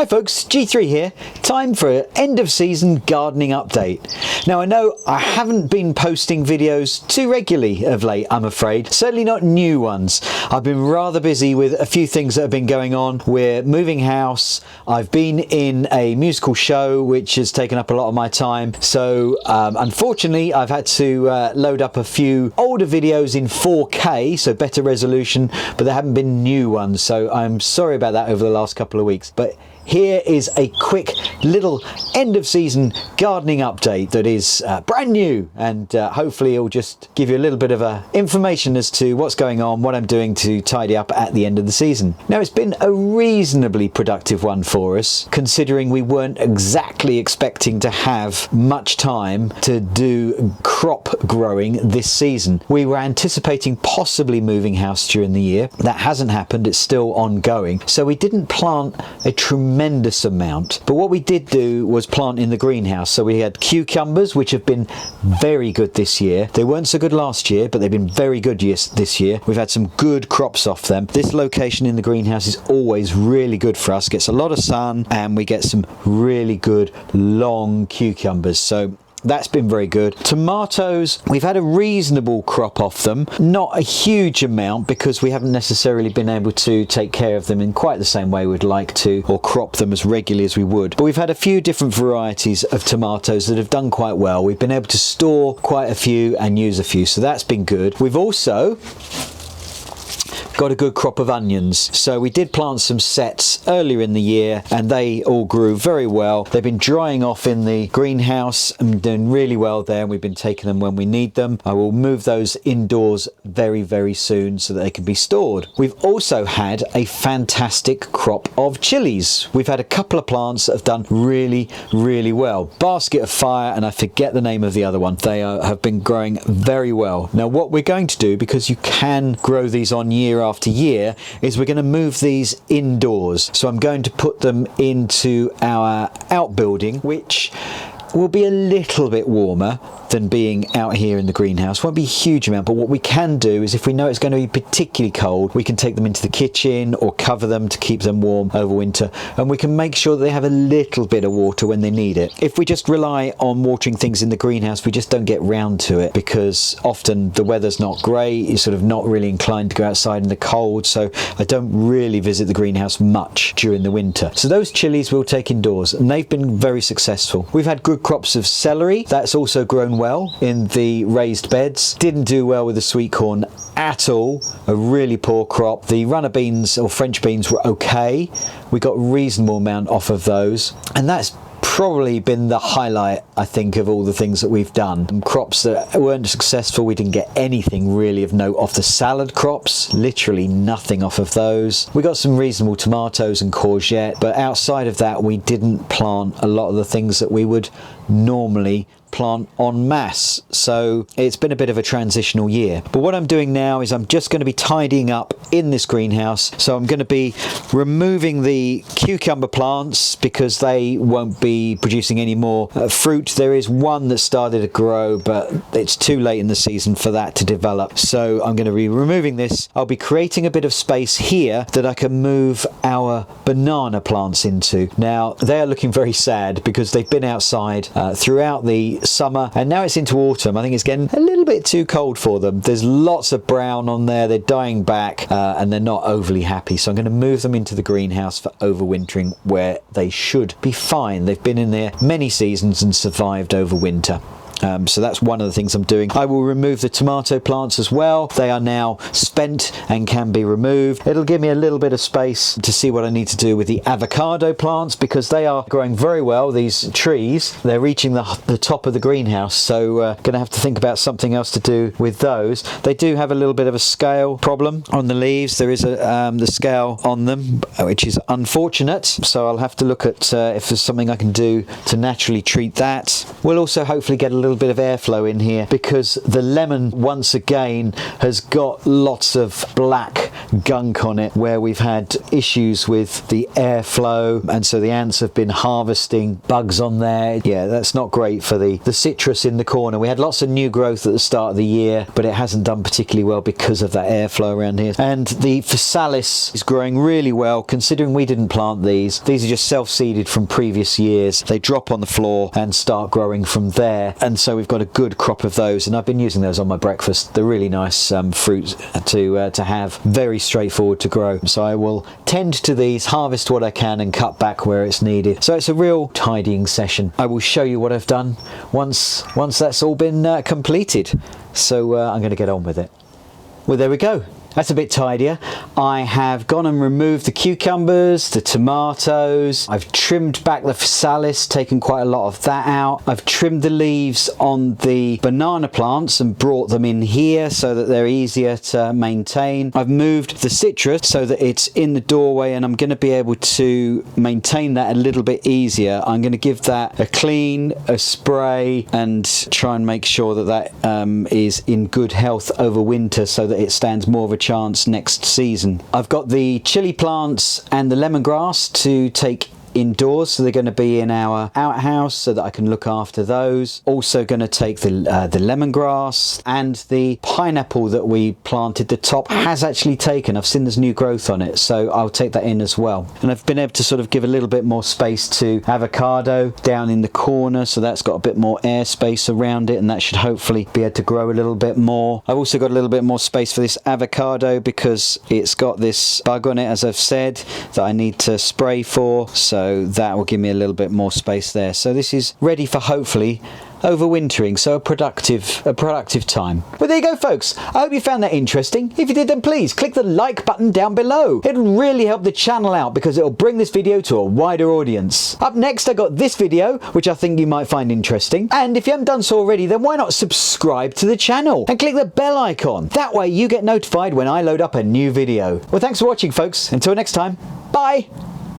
Hi folks, G3 here. Time for an end of season gardening update. Now I know I haven't been posting videos too regularly of late, I'm afraid. Certainly not new ones. I've been rather busy with a few things that have been going on. We're moving house. I've been in a musical show which has taken up a lot of my time. So unfortunately I've had to load up a few older videos in 4K, so better resolution, but there haven't been new ones. So I'm sorry about that over the last couple of weeks. But here is a quick little end of season gardening update that is brand new, and hopefully it'll just give you a little bit of information as to what's going on, what I'm doing to tidy up at the end of the season. Now it's been a reasonably productive one for us, considering we weren't exactly expecting to have much time to do crop growing this season. We were anticipating possibly moving house during the year. That hasn't happened, it's still ongoing. So we didn't plant a tremendous amount, but what we did do was plant in the greenhouse. So we had cucumbers, which have been very good this year. They weren't so good last year, but they've been very good this year. We've had some good crops off them. This location in the greenhouse is always really good for us, gets a lot of sun, and we get some really good long cucumbers. So that's been very good. Tomatoes, we've had a reasonable crop off them. Not a huge amount because we haven't necessarily been able to take care of them in quite the same way we'd like to, or crop them as regularly as we would. But we've had a few different varieties of tomatoes that have done quite well. We've been able to store quite a few and use a few, so that's been good. We've also got a good crop of onions. So we did plant some sets earlier in the year and they all grew very well. They've been drying off in the greenhouse and doing really well there. We've been taking them when we need them. I will move those indoors very soon so that they can be stored. We've also had a fantastic crop of chilies. We've had a couple of plants that have done really well. Basket of Fire, and I forget the name of the other one. They have been growing very well. Now what we're going to do, because you can grow these on year after year, is we're going to move these indoors. So I'm going to put them into our outbuilding, which will be a little bit warmer than being out here in the greenhouse. Won't be a huge amount, but what we can do is if we know it's going to be particularly cold, we can take them into the kitchen or cover them to keep them warm over winter, and we can make sure that they have a little bit of water when they need it. If we just rely on watering things in the greenhouse, we just don't get round to it because often the weather's not great. You're sort of not really inclined to go outside in the cold, so I don't really visit the greenhouse much during the winter. So those chilies we'll take indoors, and they've been very successful. We've had good crops of celery. That's also grown well in the raised beds. Didn't do well with the sweet corn at all. A really poor crop. The runner beans or French beans were okay. We got a reasonable amount off of those, and that's probably been the highlight, I think, of all the things that we've done. Crops that weren't successful, we didn't get anything really of note off the salad crops, literally nothing off of those. We got some reasonable tomatoes and courgette, but outside of that we didn't plant a lot of the things that we would normally plant en masse. So it's been a bit of a transitional year. But what I'm doing now is I'm just going to be tidying up in this greenhouse. So I'm going to be removing the cucumber plants because they won't be producing any more fruit. There is one that started to grow, but it's too late in the season for that to develop. So I'm going to be removing this. I'll be creating a bit of space here that I can move our banana plants into. Now they are looking very sad because they've been outside throughout the summer and now it's into autumn. I think it's getting a little bit too cold for them. There's lots of brown on there. They're dying back and they're not overly happy. So I'm going to move them into the greenhouse for overwintering where they should be fine. They've been in there many seasons and survived over winter. So that's one of the things I'm doing. I will remove the tomato plants as well. They are now spent and can be removed. It'll give me a little bit of space to see what I need to do with the avocado plants because they are growing very well. These trees, they're reaching the top of the greenhouse, so going to have to think about something else to do with those. They do have a little bit of a scale problem on the leaves. There is the scale on them, which is unfortunate. So I'll have to look at if there's something I can do to naturally treat that. We'll also hopefully get a little little bit of airflow in here because the lemon once again has got lots of black gunk on it where we've had issues with the airflow, and so the ants have been harvesting bugs on there. Yeah, that's not great for the citrus in the corner. We had lots of new growth at the start of the year, but it hasn't done particularly well because of that airflow around here. And the Physalis is growing really well considering we didn't plant these. These are just self-seeded from previous years. They drop on the floor and start growing from there, and so we've got a good crop of those, and I've been using those on my breakfast. They're really nice fruit to have, very straightforward to grow. So I will tend to these, harvest what I can and cut back where it's needed. So it's a real tidying session. I will show you what I've done once that's all been completed. So I'm going to get on with it. Well, there we go. That's a bit tidier. I have gone and removed the cucumbers, the tomatoes. I've trimmed back the Physalis, taken quite a lot of that out. I've trimmed the leaves on the banana plants and brought them in here so that they're easier to maintain. I've moved the citrus so that it's in the doorway, and I'm going to be able to maintain that a little bit easier. I'm going to give that a clean, a spray, and try and make sure that that is in good health over winter so that it stands more of a chance next season. I've got the chili plants and the lemongrass to take indoors, so they're going to be in our outhouse so that I can look after those. Also going to take the lemongrass, and the pineapple that we planted, the top has actually taken. I've seen there's new growth on it, so I'll take that in as well. And I've been able to sort of give a little bit more space to avocado down in the corner, so that's got a bit more air space around it, and that should hopefully be able to grow a little bit more. I've also got a little bit more space for this avocado because it's got this bug on it, as I've said, that I need to spray for, so that will give me a little bit more space there. So this is ready for hopefully overwintering, so a productive time. Well, there you go, folks. I hope you found that interesting. If you did, then please click the like button down below. It'll really help the channel out because it'll bring this video to a wider audience. Up next, I got this video, which I think you might find interesting. And if you haven't done so already, then why not subscribe to the channel and click the bell icon? That way you get notified when I load up a new video. Well, thanks for watching, folks. Until next time, bye.